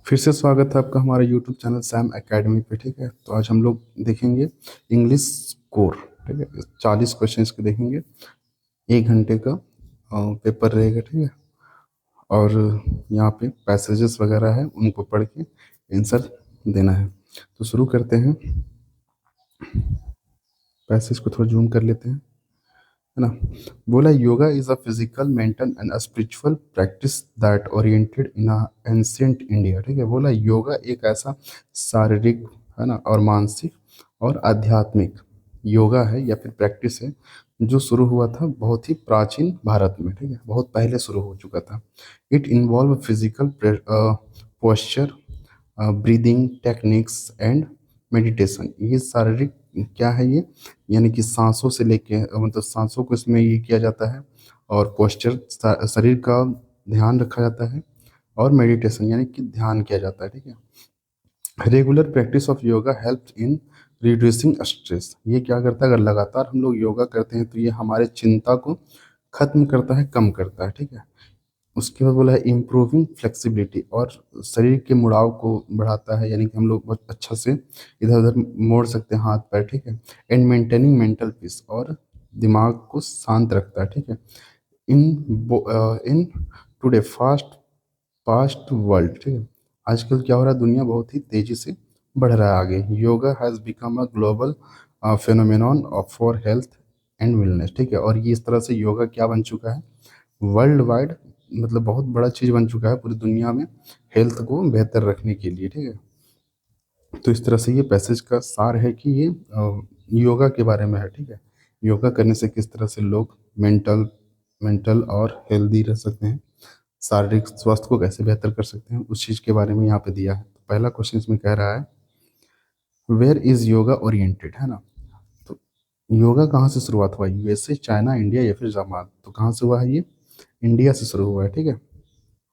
फिर से स्वागत है आपका हमारे यूट्यूब चैनल सैम एकेडमी पे। ठीक है, तो आज हम लोग देखेंगे इंग्लिश स्कोर। ठीक है, 40 क्वेश्चंस के देखेंगे। 1 घंटे का पेपर रहेगा। ठीक है, और यहाँ पे पैसेजेस वगैरह है, उनको पढ़ के आंसर देना है। तो शुरू करते हैं। पैसेज को थोड़ा जूम कर लेते हैं, है ना। बोला yoga is a physical mental and spiritual practice that oriented in ancient India. ठीक है, बोला योगा एक ऐसा शारीरिक, है ना, और मानसिक और आध्यात्मिक योगा है या फिर प्रैक्टिस है जो शुरू हुआ था बहुत ही प्राचीन भारत में। ठीक है, बहुत पहले शुरू हो चुका था। It involve physical posture, breathing techniques and meditation. ये शारीरिक क्या है ये, यानी कि सांसों से लेके मतलब सांसों को इसमें ये किया जाता है, और पोस्चर शरीर का ध्यान रखा जाता है, और मेडिटेशन यानी कि ध्यान किया जाता है। ठीक है, regular practice of yoga help in reducing stress. ये क्या करता है, अगर लगातार हम लोग योगा करते हैं तो ये हमारे चिंता को खत्म करता है, कम करता है। ठीक है, उसके बाद बोला है इम्प्रूविंग फ्लेक्सिबिलिटी, और शरीर के मुड़ाव को बढ़ाता है, यानी कि हम लोग बहुत अच्छा से इधर उधर मोड़ सकते हैं हाथ पैर। ठीक है, एंड मेंटेनिंग मेंटल पीस, और दिमाग को शांत रखता है। ठीक है, in in today fast fast world. ठीक है, आजकल क्या हो रहा है, दुनिया बहुत ही तेजी से बढ़ रहा है आगे। Yoga has become a global phenomenon for health and wellness. ठीक है, और ये इस तरह से योगा क्या बन चुका है, वर्ल्ड वाइड, मतलब बहुत बड़ा चीज़ बन चुका है पूरी दुनिया में हेल्थ को बेहतर रखने के लिए। ठीक है, तो इस तरह से ये पैसेज का सार है कि ये योगा के बारे में है। ठीक है, योगा करने से किस तरह से लोग मेंटल मेंटल और हेल्दी रह सकते हैं, शारीरिक स्वास्थ्य को कैसे बेहतर कर सकते हैं, उस चीज़ के बारे में यहाँ पे दिया है। तो पहला क्वेश्चन इसमें कह रहा है वेयर इज योगा ओरिएंटेड, है ना। तो योगा कहाँ से शुरुआत हुआ, यूएसए, चाइना, इंडिया या फिर जापान। तो कहाँ से हुआ है ये, इंडिया से शुरू हुआ है। ठीक है,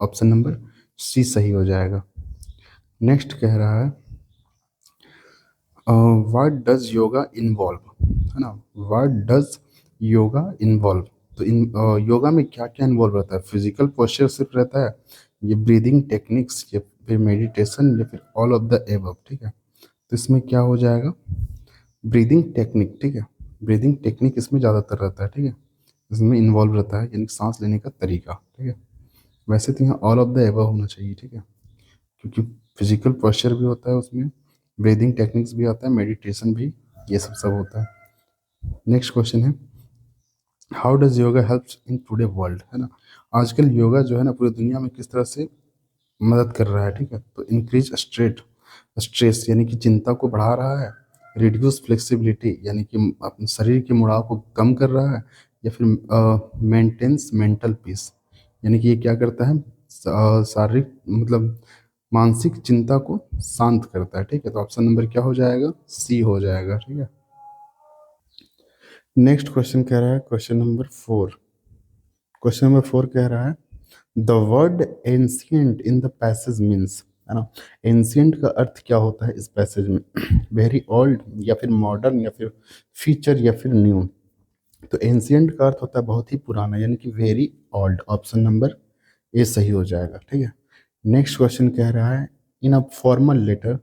ऑप्शन नंबर सी सही हो जाएगा। नेक्स्ट कह रहा है व्हाट डज योगा इन्वॉल्व, है ना। व्हाट डज योगा इन्वॉल्व, तो इन योगा में क्या क्या इन्वॉल्व रहता है। फिजिकल पोस्चर सिर्फ रहता है, ये ब्रीदिंग टेक्निक्स, या फिर मेडिटेशन, या फिर ऑल ऑफ द एबव। ठीक है, तो इसमें क्या हो जाएगा, ब्रीदिंग टेक्निक। ठीक है, ब्रीदिंग टेक्निक इसमें ज़्यादातर रहता है। ठीक है, इसमें इन्वॉल्व रहता है, यानी सांस लेने का तरीका। ठीक है, वैसे तो यहाँ ऑल ऑफ द एबव होना चाहिए। ठीक है, क्योंकि फिजिकल पोस्चर भी होता है उसमें, ब्रीदिंग टेक्निक्स भी आता है, मेडिटेशन भी, ये सब सब होता है। नेक्स्ट क्वेश्चन है how does yoga helps in today world, है ना। आजकल योगा जो है ना पूरी दुनिया में किस तरह से मदद कर रहा है। ठीक है, तो इंक्रीज स्ट्रेस यानी कि चिंता को बढ़ा रहा है, रिड्यूस फ्लेक्सिबिलिटी यानी कि अपने शरीर के मुड़ाव को कम कर रहा है, या फिर मेंटेन्स मेंटल पीस यानी कि ये क्या करता है, शारीरिक मतलब मानसिक चिंता को शांत करता है। ठीक है, तो ऑप्शन नंबर क्या हो जाएगा, सी हो जाएगा। ठीक है, नेक्स्ट क्वेश्चन कह रहा है क्वेश्चन नंबर 4 कह रहा है the word ancient in the passage means, है ना। एंशियंट का अर्थ क्या होता है इस पैसेज में, वेरी ओल्ड, या फिर मॉडर्न, या फिर फ्यूचर, या फिर न्यू। तो एंशियंट का अर्थ होता है बहुत ही पुराना, यानी कि वेरी ओल्ड। ऑप्शन नंबर ए सही हो जाएगा। ठीक है, नेक्स्ट क्वेश्चन कह रहा है in a formal letter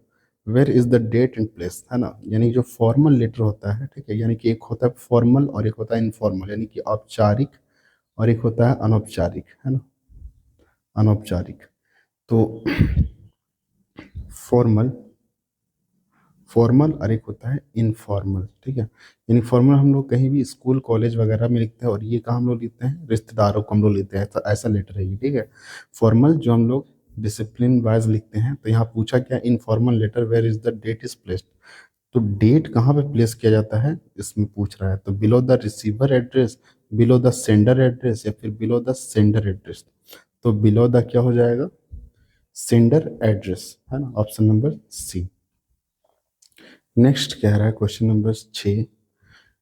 where is the date and place, है ना। यानी जो फॉर्मल लेटर होता है, ठीक है, यानी कि एक होता है फॉर्मल और एक होता है इनफॉर्मल, यानी कि औपचारिक, और एक होता है अनौपचारिक, है ना, अनौपचारिक। तो फॉर्मल फॉर्मल और एक होता है इनफॉर्मल। ठीक है, यानी फॉर्मल हम लोग कहीं भी स्कूल कॉलेज वगैरह में लिखते हैं, और ये कहाँ हम लोग लिखते हैं, रिश्तेदारों को हम लोग लिखते हैं, ऐसा ऐसा लेटर है ये। ठीक है, फॉर्मल जो हम लोग डिसिप्लिन वाइज लिखते हैं। तो यहाँ पूछा क्या, informal letter where is the date is placed. तो डेट कहाँ पे प्लेस किया जाता है इसमें पूछ रहा है, तो below the receiver address, below the sender address, या फिर बिलो द सेंडर एड्रेस। तो बिलो द क्या हो जाएगा, सेंडर एड्रेस, है ना, ऑप्शन नंबर सी। नेक्स्ट कह रहा है question number 6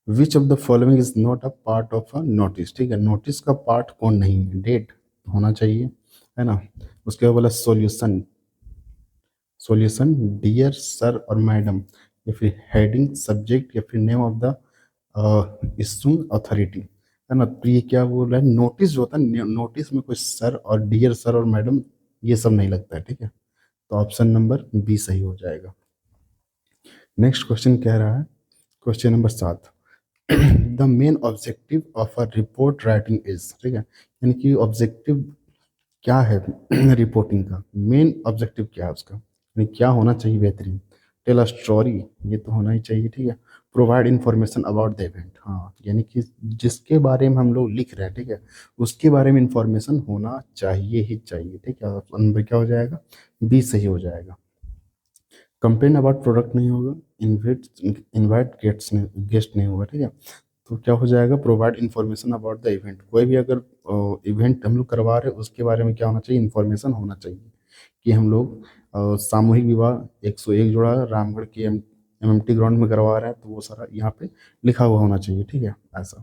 which of the following is not a part of a notice. ठीक है, नोटिस का पार्ट कौन नहीं है, डेट होना चाहिए, है ना। उसके बाद बोला सॉल्यूशन, सॉल्यूशन डियर सर और मैडम, या फिर हेडिंग, सब्जेक्ट, या फिर name of the issuing authority, है ना। तो ये क्या बोल रहा है, नोटिस जो होता है, नोटिस में कोई सर और डियर सर और मैडम ये सब नहीं लगता है। ठीक है, तो ऑप्शन नंबर बी सही हो जाएगा। नेक्स्ट क्वेश्चन कह रहा है, question number 7, the main objective of a report writing is, ठीक है, यानी कि ऑब्जेक्टिव क्या है रिपोर्टिंग का, मेन ऑब्जेक्टिव क्या है उसका, यानी क्या होना चाहिए बेहतरीन। टेल अ स्टोरी, ये तो होना ही चाहिए, ठीक है। Provide information about the event, हाँ, यानी कि जिसके बारे में हम लोग लिख रहे हैं, ठीक है, उसके बारे में इंफॉर्मेशन होना चाहिए ही चाहिए, ठीक है। नंबर क्या हो जाएगा, बी सही हो जाएगा। कंप्लेन अबाउट प्रोडक्ट नहीं होगा, इन्वाइट इन्वाइट गेस्ट नहीं होगा, ठीक है। तो क्या हो जाएगा, provide information about the event, कोई भी अगर इवेंट हम लोग करवा रहे हैं उसके बारे में क्या होना चाहिए, इन्फॉर्मेशन होना चाहिए कि हम लोग सामूहिक विवाह 101 जोड़ा रामगढ़ के एमएमटी ग्राउंड में करवा रहे हैं, तो वो सारा यहाँ पे लिखा हुआ होना चाहिए, ठीक है, ऐसा।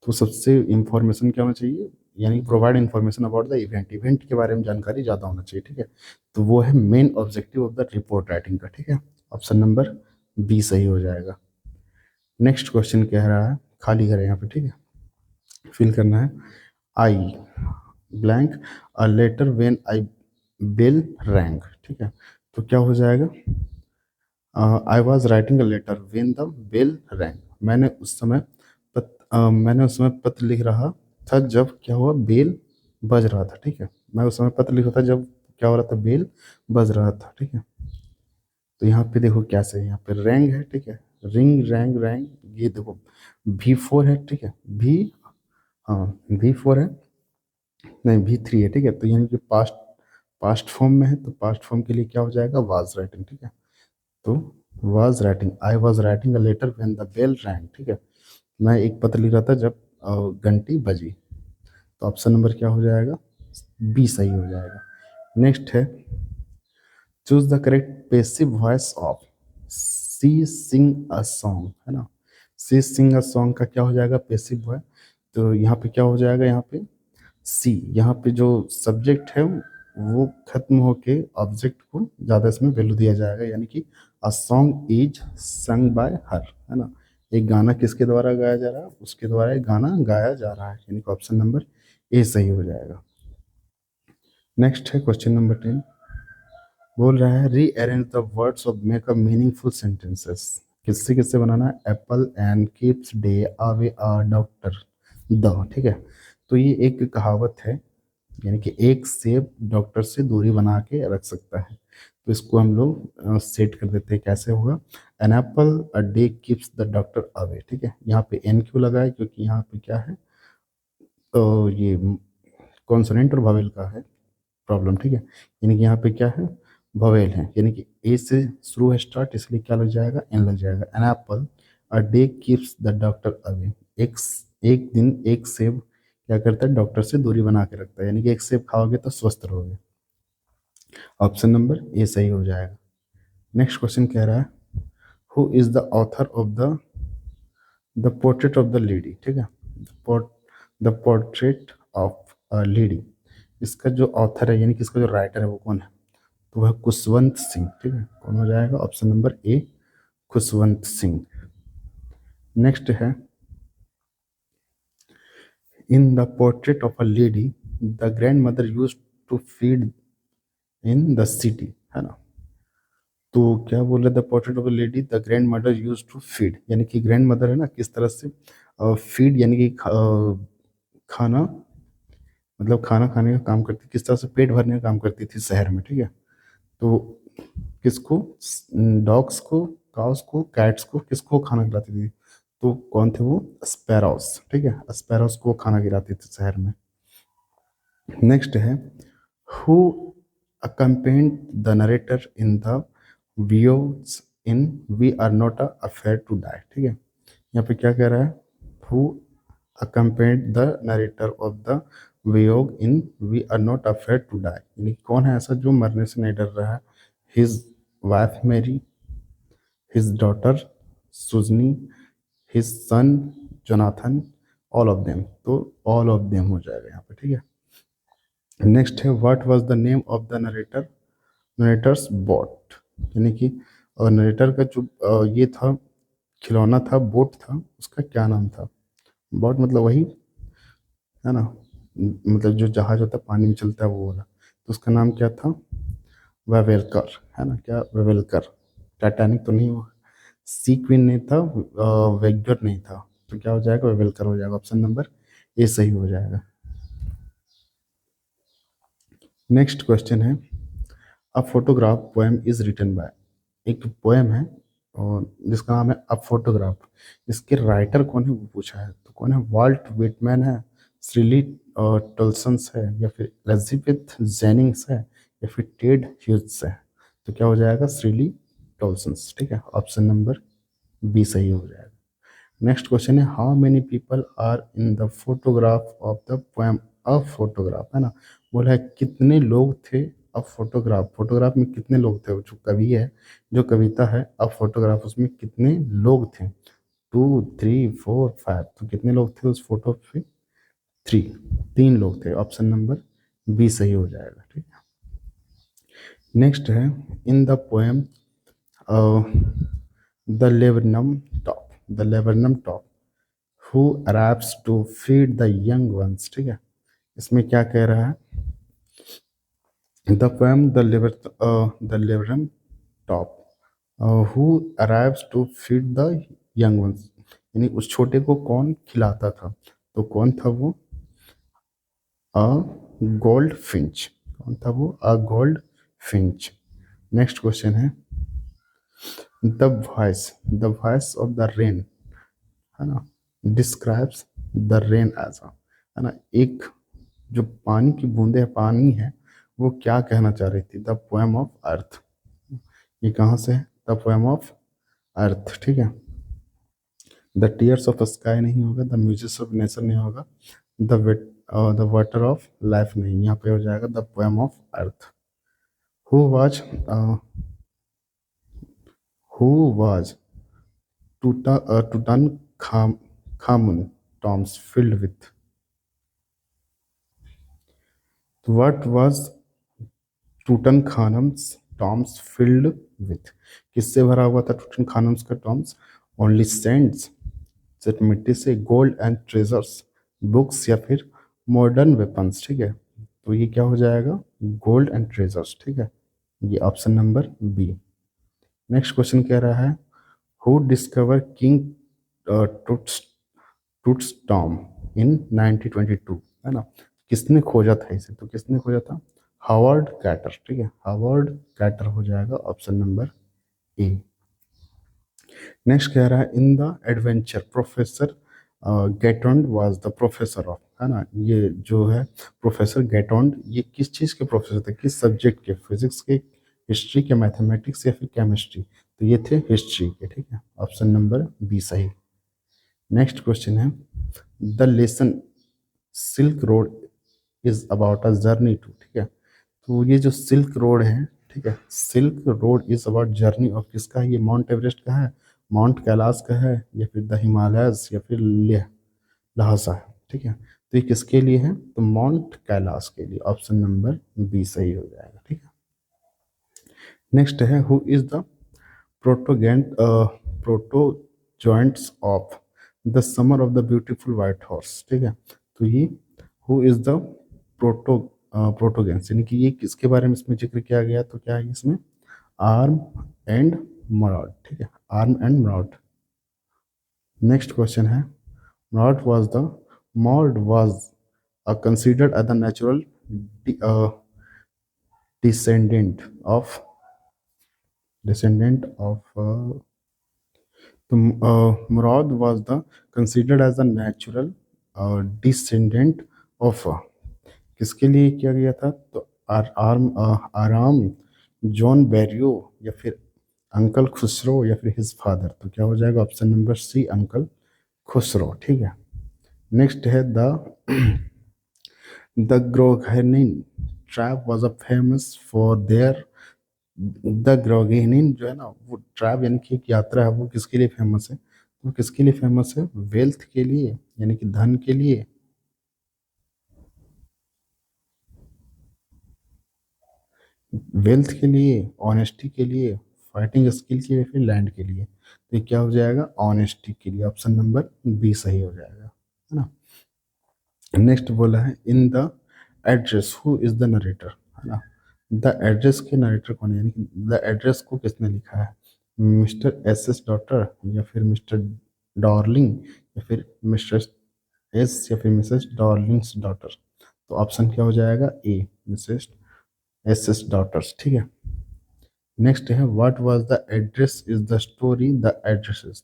तो सबसे इन्फॉर्मेशन क्या होना चाहिए, यानी provide information about the event, event के बारे में जानकारी ज़्यादा होना चाहिए, ठीक है। तो वो है main objective of the report writing का, ठीक है। ऑप्शन नंबर बी सही हो जाएगा। नेक्स्ट क्वेश्चन कह रहा है, खाली करें यहाँ पे, ठीक है, फिल करना है। I blank a letter when I bell rang, ठीक है। तो क्या हो जाएगा, I was writing a letter when the bell rang, मैंने उस समय पत्र लिख रहा था जब क्या हुआ, बेल बज रहा था, ठीक है। मैं उस समय पत्र लिख रहा था जब क्या हो रहा था, बेल बज रहा था, ठीक है। तो यहाँ पे देखो कैसे है, यहाँ पे रैंग है, ठीक है, रिंग रैंग रैंग, ये देखो V4 है, ठीक है, भी, हाँ V4 है, नहीं V3 है, ठीक है। तो यानी कि पास्ट पास्ट फॉर्म में है, तो पास्ट फॉर्म के लिए क्या हो जाएगा, वाज राइटिंग, ठीक है। तो was writing, I was writing a letter when the bell rang, ठीक है, मैं एक पत्र लिख रहा था जब घंटी बजी। तो ऑप्शन नंबर क्या हो जाएगा, बी सही हो जाएगा। नेक्स्ट है, choose the correct passive voice of see sing a song, है ना। सी सिंग अ सॉन्ग का क्या हो जाएगा, पेसिव वॉइस। तो यहाँ पे क्या हो जाएगा, यहाँ पे सी, यहाँ पे जो सब्जेक्ट है वो खत्म होके ऑब्जेक्ट को ज़्यादा इसमें वैल्यू दिया जाएगा, यानी कि a song is sung by हर, है ना। एक गाना किसके द्वारा गाया जा रहा है, उसके द्वारा एक गाना गाया जा रहा है, यानी कि ऑप्शन नंबर ए सही हो जाएगा। नेक्स्ट है क्वेश्चन नंबर 10, बोल रहा है rearrange the words of make a meaningful sentences, किससे किससे बनाना है, Apple and keeps day away a doctor the, ठीक है। तो ये एक कहावत है, यानी कि एक सेब डॉक्टर से दूरी बना के रख सकता है। तो इसको हम लोग सेट कर देते हैं, कैसे होगा, an apple a day keeps the doctor away, ठीक है। यहाँ पे एन क्यों लगा है, क्योंकि यहाँ पे क्या है, तो ये कॉन्सोनेंट और वोवेल का है प्रॉब्लम, ठीक है। यानी कि यहाँ पे क्या है, वोवेल है, यानी कि ए से शुरू है स्टार्ट, इसलिए क्या लग जाएगा, एन लग जाएगा। An apple a day keeps the doctor away, एक एक दिन एक सेब क्या करता है, डॉक्टर से दूरी बना के रखता है, यानी कि एक सेब खाओगे तो स्वस्थ रहोगे। ऑप्शन नंबर ए सही हो जाएगा। नेक्स्ट क्वेश्चन कह रहा है, who is the author of the portrait of the lady, ठीक है, the portrait of a lady, इसका जो ऑथर है, यानी कि इसका जो राइटर है वो कौन है, तो वह खुशवंत सिंह, ठीक है। कौन हो जाएगा, option number A Khushwant Singh. Next है, in the portrait of a lady the grandmother use to feed in the city, है ना। तो क्या बोल रहे, the portrait of the lady the grandmother use to feed, यानी कि ग्रैंड मदर है ना, किस तरह से फीड, यानी कि खाना, मतलब खाना खाने का काम करती, किस तरह से पेट भरने का काम करती थी शहर में, ठीक है। तो किसको, डॉग्स को, काउस को, कैट्स को, किसको खाना खिलाती थी, तो कौन थे वो, स्पैरोस, ठीक है, स्पैरोस को खाना खिलाती थी शहर में। नेक्स्ट है, who accompanied the narrator in the views in we are not afraid to die, ठीक है। यहाँ पे क्या कह रहा है, who accompanied the narrator of the voyage in we are not afraid to die, यानी कौन है ऐसा जो मरने से नहीं डर रहा है, his wife Mary, his daughter Suzanne, his son Jonathan, all of them, तो ऑल ऑफ देम हो जाएगा यहाँ पे, ठीक है। नेक्स्ट है, what was the name of the narrator, narrator's boat, यानी कि नरेटर का जो ये था, खिलौना था, बोट था, उसका क्या नाम था, बोट मतलब वही है ना, मतलब जो जहाज होता है पानी में चलता है वो वाला, तो उसका नाम क्या था, वेवेलकर, है ना, क्या वेवेलकर। टाइटैनिक तो नहीं हुआ, सी क्वीन नहीं था, वेगनर नहीं था, तो क्या हो जाएगा, वेवेलकर हो जाएगा। ऑप्शन नंबर ए सही हो जाएगा। नेक्स्ट क्वेश्चन है, a photograph poem is written by, एक पोएम है और जिसका नाम है अ फोटोग्राफ, इसके राइटर कौन है वो पूछा है, तो कौन है, वाल्ट विटमैन है, श्रीली टोल्सन्स है, या फिर एलिजाबेथ जेनिंग्स है, या फिर टेड ह्यूज है, तो क्या हो जाएगा, श्रीली टोल्सन्स। ठीक है, ऑप्शन नंबर बी सही हो जाएगा। नेक्स्ट क्वेश्चन है, how many people are in the photograph of the poem a photograph, है ना, बोला है कितने लोग थे अ फोटोग्राफ, फोटोग्राफ में कितने लोग थे, वो जो कवि है, जो कविता है अ फोटोग्राफ, उसमें कितने लोग थे, 2 3 4 5, तो कितने लोग थे उस फोटो पे, 3, 3 लोग थे, ऑप्शन नंबर बी सही हो जाएगा। ठीक है, नेक्स्ट है, in the poem the laburnum top, the laburnum top who arrives to feed the young ones, ठीक है, इसमें क्या कह रहा है, the poem the laburnum top who arrives to feed the young ones, यानी उस छोटे को कौन खिलाता था, तो कौन था वो, अ गोल्ड फिंच, कौन था वो, a goldfinch. Next question है, the voice of the rain, है ना, describes the rain as a, है ना, एक जो पानी की बूंदे पानी है वो क्या कहना चाह रही थी, द पोएम ऑफ अर्थ, ये कहाँ से है, द पोएम ऑफ अर्थ। ठीक है, द टीयर्स ऑफ स्काई नहीं होगा, द म्यूजिक ऑफ नेचर नहीं होगा, द वाटर ऑफ लाइफ नहीं, यहाँ पे हो जाएगा the poem of earth. Who was who was Tutankhamun tombs filled with, what was Tutankhamun's tombs filled with, किससे भरा हुआ था टूटन खानम्स का टॉम्स, ओनली सैंड्स, सिर्फ मिट्टी से, गोल्ड एंड ट्रेजर्स, बुक्स, या फिर मॉडर्न वेपन्स। ठीक है, तो ये क्या हो जाएगा, गोल्ड एंड ट्रेजर्स। ठीक है, ये option number B. Next question कह रहा है, who discover king Tut's Tut's tomb in 1922, है ना, किसने खोजा था इसे, तो किसने खोजा था, हावर्ड कैटर। ठीक है, हावर्ड कैटर हो जाएगा, ऑप्शन नंबर ए। नेक्स्ट कह रहा है, in the adventure professor Gaitonde was the professor of, है ना, ये जो है प्रोफेसर गेटोंड, ये किस चीज़ के प्रोफेसर थे, किस सब्जेक्ट के, फिजिक्स के, हिस्ट्री के, मैथमेटिक्स, या फिर केमिस्ट्री, तो ये थे हिस्ट्री के। ठीक है, ऑप्शन नंबर बी सही। नेक्स्ट क्वेश्चन है, the lesson silk road is about a journey to, ठीक है, तो ये जो सिल्क रोड है, ठीक है, silk road is about journey of किसका है, ये माउंट एवरेस्ट का है, माउंट कैलाश का है, या फिर द हिमालयस, या फिर लेह लहासा है। ठीक है, तो ये किसके लिए है, तो माउंट कैलाश के लिए, ऑप्शन नंबर बी सही हो जाएगा। ठीक है, नेक्स्ट है, who is the protagonist protagonists of the summer of the beautiful white horse, ठीक है, तो ये who is the proto protagonists, यानी कि ये किसके बारे में इसमें जिक्र किया गया, तो क्या है इसमें, आर्म एंड मराड। ठीक है, Aram and Mourad. Next question है, Mourad was the Mourad was considered as the natural descendant of तो Mourad was the considered as the natural descendant of, किसके लिए किया गया था, तो आराम जॉन बैरियो, या फिर अंकल खुसरो, या फिर हिज फादर, तो क्या हो जाएगा, option number C uncle Khosrove. ठीक है, नेक्स्ट है, the Garoghlanian tribe was a famous for their, the Garoghlanian जो है ना, वो ट्राइब यानी कि एक यात्रा है, वो किसके लिए फेमस है, तो किसके लिए फेमस है, वेल्थ के लिए, यानी कि धन के लिए, वेल्थ के लिए, ऑनेस्टी के लिए, फाइटिंग स्किल के लिए, फिर लैंड के लिए, तो ये क्या हो जाएगा, ऑनेस्टी के लिए, ऑप्शन नंबर बी सही हो जाएगा, है ना। नेक्स्ट बोला है, in the address who is the narrator, है ना, द एड्रेस के नरेटर कौन है, यानी कि द एड्रेस को किसने लिखा है, मिस्टर एस एस डॉटर, या फिर मिस्टर डॉर्लिंग, या फिर मिस्टर एस, या फिर मिसेस डॉर्लिंग्स डॉटर। तो ऑप्शन क्या हो जाएगा, ए, मिसेस एस एस डॉटर्स। ठीक है। नेक्स्ट है what was the address is the story the addresses,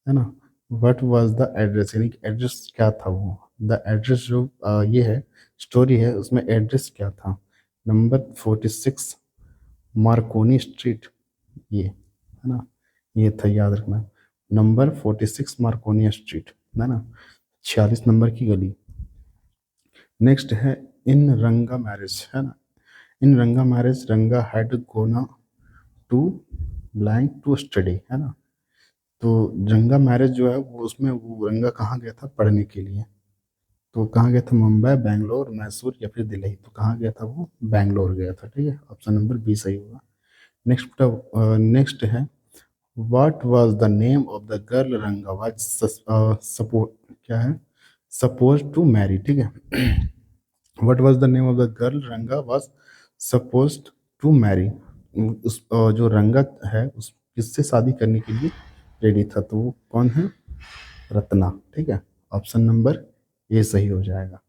है ना। व्हाट वाज द एड्रेस, यानी कि एड्रेस क्या था वो, द एड्रेस जो ये है स्टोरी है उसमें एड्रेस क्या था, नंबर 46 मार्कोनी स्ट्रीट, ये है ना, ये था याद रखना, नंबर 46 मार्कोनी स्ट्रीट, है ना, 46 नंबर की गली। नेक्स्ट है इन रंगा मैरिज, है ना, इन Ranga marriage Ranga had gonna to blank to study, है ना। तो रंगा मैरिज जो है वो उसमें वो रंगा कहाँ गया था पढ़ने के लिए, तो कहाँ गया था, मुंबई, बेंगलोर, मैसूर, या फिर दिल्ली। तो कहाँ गया था वो, बेंगलोर गया था। ठीक है, ऑप्शन नंबर बी सही होगा। नेक्स्ट नेक्स्ट है what was the name of the girl रंगा वाज सपोज, क्या है, सपोज टू मैरी। ठीक है। What was the name of the girl रंगा वाज सपोज टू मैरी, उस जो रंगा है उस किससे शादी करने के लिए रेडी था, तो वो कौन है, रत्ना। ठीक है, ऑप्शन नंबर ए सही हो जाएगा।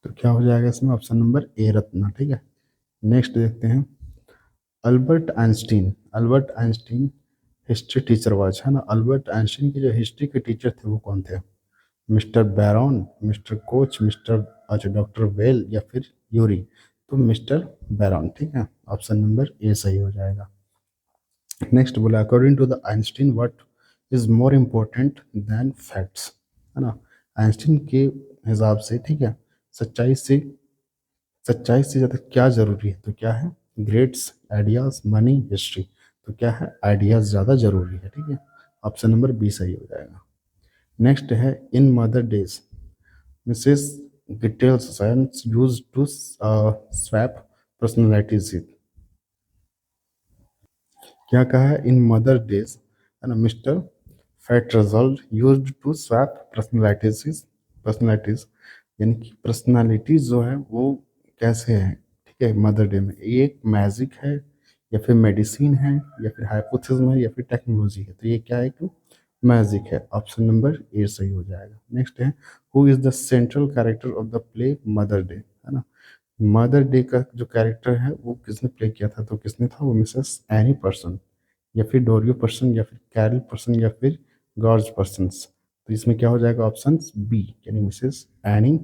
तो क्या हो जाएगा इसमें, ऑप्शन नंबर ए रत्ना। ठीक है। नेक्स्ट देखते हैं Albert Einstein, Albert Einstein history teacher was, है ना। अल्बर्ट आइंस्टीन के जो हिस्ट्री के टीचर थे वो कौन थे, mister baron, mister coach, mister, अच्छा, डॉक्टर वेल, या फिर यूरी। तो मिस्टर बैरॉन। ठीक है, ऑप्शन नंबर ए सही हो जाएगा। नेक्स्ट बोला according to the Einstein what is more important than facts, है ना। आइंस्टीन के हिसाब से, ठीक है, सच्चाई से, सच्चाई से ज़्यादा क्या जरूरी है, तो क्या है, ग्रेड्स, आइडियाज, मनी, हिस्ट्री। तो क्या है, आइडियाज ज़्यादा जरूरी है। ठीक है, ऑप्शन नंबर बी सही हो जाएगा। नेक्स्ट है in mother days Mrs details science use to swap personalities, क्या कहा है, इन मदर डेज, है ना, Mr fat used to swap personalities, personalities, यानी कि पर्सनालिटीज जो है वो कैसे है, ठीक है, मदर डे में ये एक मैजिक है, या फिर मेडिसिन है, या फिर हाइपोथेसिस है, या फिर टेक्नोलॉजी है। तो ये क्या है, कि मैजिक है। ऑप्शन नंबर ए सही हो जाएगा। नेक्स्ट है who is the central character of the play mother day, है ना। मदर डे का जो कैरेक्टर है वो किसने प्ले किया था, तो किसने था वो, मिसेस एनी पर्सन, या फिर डोरियो पर्सन, या फिर कैरल पर्सन, या फिर गॉर्ज पर्सन। तो इसमें क्या हो जाएगा, ऑप्शन बी, यानी मिसेस एनी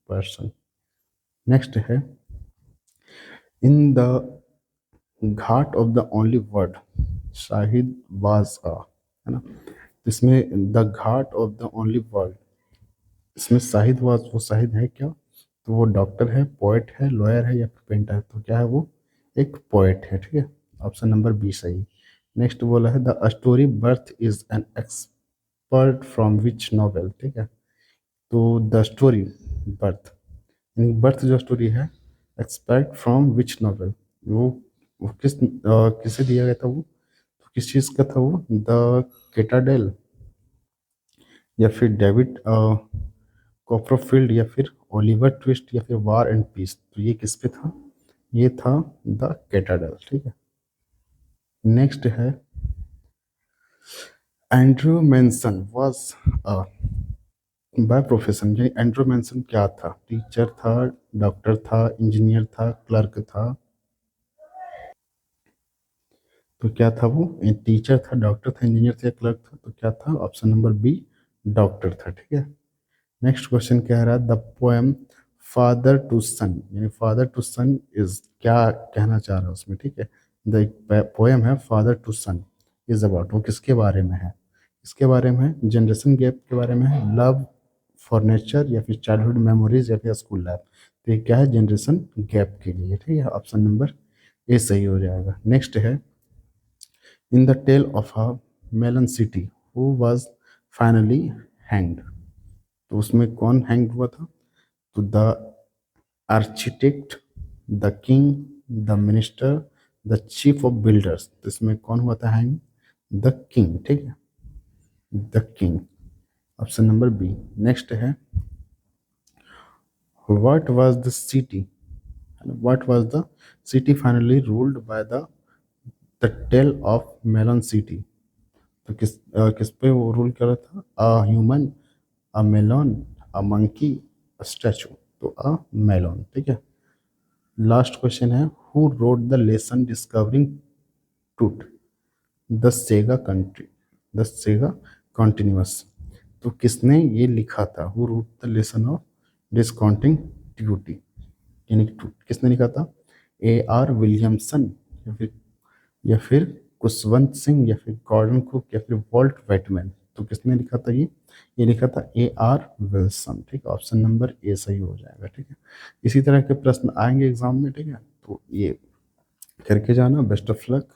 पर्सन। नेक्स्ट है in the Ghat of the only word Shahid was a, है ना। तो इसमें the Ghat of the only word, इसमें शाहिद वाज, वो शाहिद है क्या, तो वो डॉक्टर है, पोएट है, लॉयर है, या फिर पेंटर है। तो क्या है वो, एक पोएट है। ठीक है, ऑप्शन नंबर बी सही। नेक्स्ट बोला है the story birth is an expert from which novel. ठीक है, तो द स्टोरी बर्थ, यानी बर्थ जो स्टोरी है, एक्सपर्ट फ्रॉम विच नॉवेल, वो किसे दिया गया था वो, तो किस चीज़ का था वो, द केटाडेल, या फिर डेविड कॉपरफील्ड, या फिर ओलिवर ट्विस्ट, या फिर वार एंड पीस। तो ये किस पे था, ये था द केटाडल। ठीक है। नेक्स्ट है Andrew Manson was by profession, यानी एंड्रू मैनसन क्या था, टीचर था, डॉक्टर था, इंजीनियर था, क्लर्क था। तो क्या था वो, टीचर था, डॉक्टर था, इंजीनियर था, क्लर्क था। तो क्या था, ऑप्शन नंबर बी, डॉक्टर था। ठीक है। नेक्स्ट क्वेश्चन कह रहा है द पोएम फादर टू सन, यानी फादर टू सन इज, क्या कहना चाह रहा है उसमें। ठीक है, द पोएम है father to son is about, वो किसके बारे में है, इसके बारे में है, जनरेशन गैप के बारे में है, लव फॉर नेचर, या फिर चाइल्डहुड मेमोरीज, या फिर स्कूल लाइफ। तो ये क्या है, जनरेशन गैप के लिए। ठीक है, ऑप्शन नंबर ए सही हो जाएगा। नेक्स्ट है in the tale of a melon city who was finally hanged, तो उसमें कौन हैंग हुआ था, तो the architect, the king, the minister, the chief of builders. तो इसमें कौन हुआ था हैंग, द किंग। ठीक है, the king, option number B. Next है what was the city what was the city finally ruled by the tale of melon city. तो किस पे वो रूल कर रहा था? A human, a melon, a monkey, a statue. तो अ मेलन, ठीक है। लास्ट क्वेश्चन है, who wrote the lesson discovering truth, the saga country, the saga continues. तो किसने ये लिखा था? Who wrote the lesson of discounting duty, यानी कि truth, किसने लिखा था? ए आर विलियमसन, या फिर कुशवंत सिंह, या फिर गॉर्डन कुक, या फिर वॉल्ट वेटमैन। तो किसने लिखा था ये लिखा था ए आर विल्सन, ठीक है। ऑप्शन नंबर ए सही हो जाएगा, ठीक है। इसी तरह के प्रश्न आएंगे एग्जाम में, ठीक है। तो ये करके जाना। Best of luck.